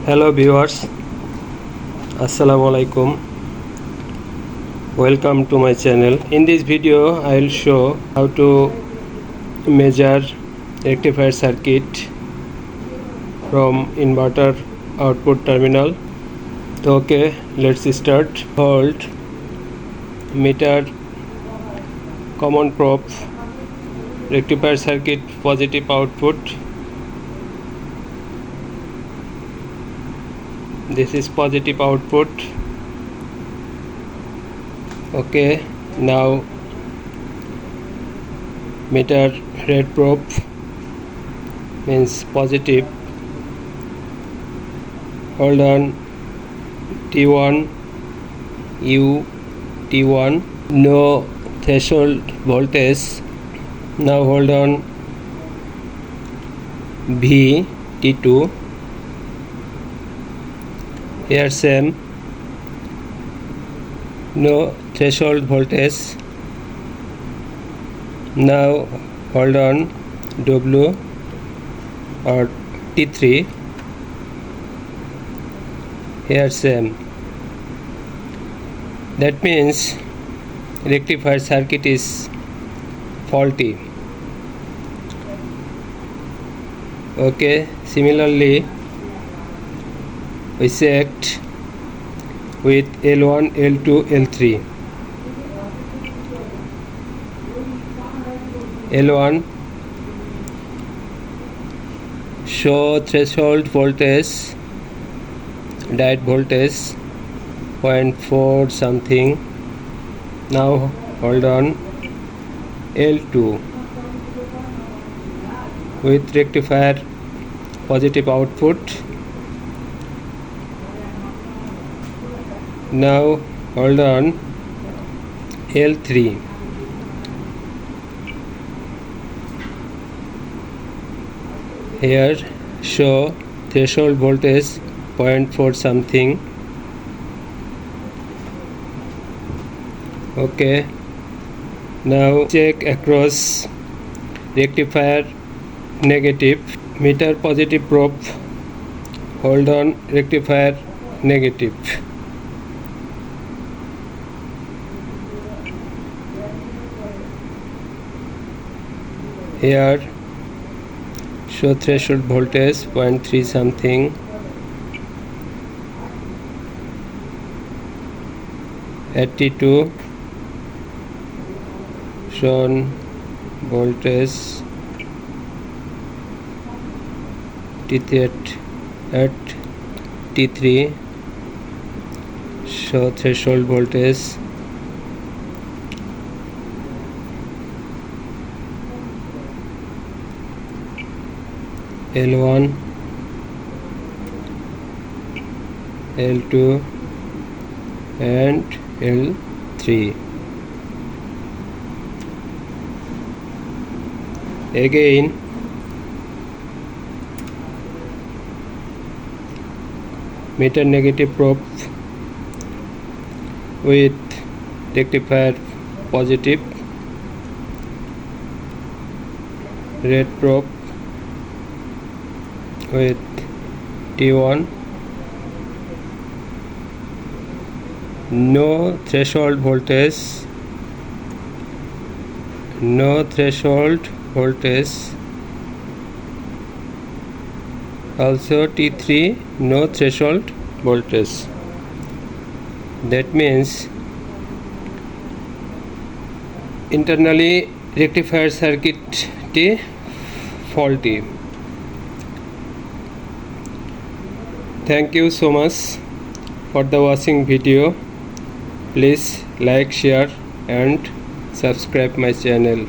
Hello viewers, Assalamu alaikum. Welcome to my channel. In this video I will show how to measure rectifier circuit from inverter output terminal. So okay, let's start. Hold meter common probe rectifier circuit positive output. This is positive output. Okay, now meter red probe means positive. Hold on T1 U T1, no threshold voltage. Now hold on V T2. Here same, no threshold voltage. Now hold on W or T3. Here same. That means rectifier circuit is faulty. Okay, similarly we checked with L1, L2, L3. L1 show threshold voltage, diode voltage 0.4 something. Now hold on L2 with rectifier positive output. Now hold on L3. Here show threshold voltage 0.4 something. Okay, now check across rectifier negative, meter positive probe. Hold on rectifier negative. Here show threshold voltage 0.3 something. At T2 shown voltage. T3 at T3 show threshold voltage. L1, L2 and L3. Again meter negative probe with rectifier positive, red probe with T1, no threshold voltage, no threshold voltage. Also T3, no threshold voltage. That means internally rectifier circuit faulty. Thank you so much for the watching video. Please like, share and subscribe my channel.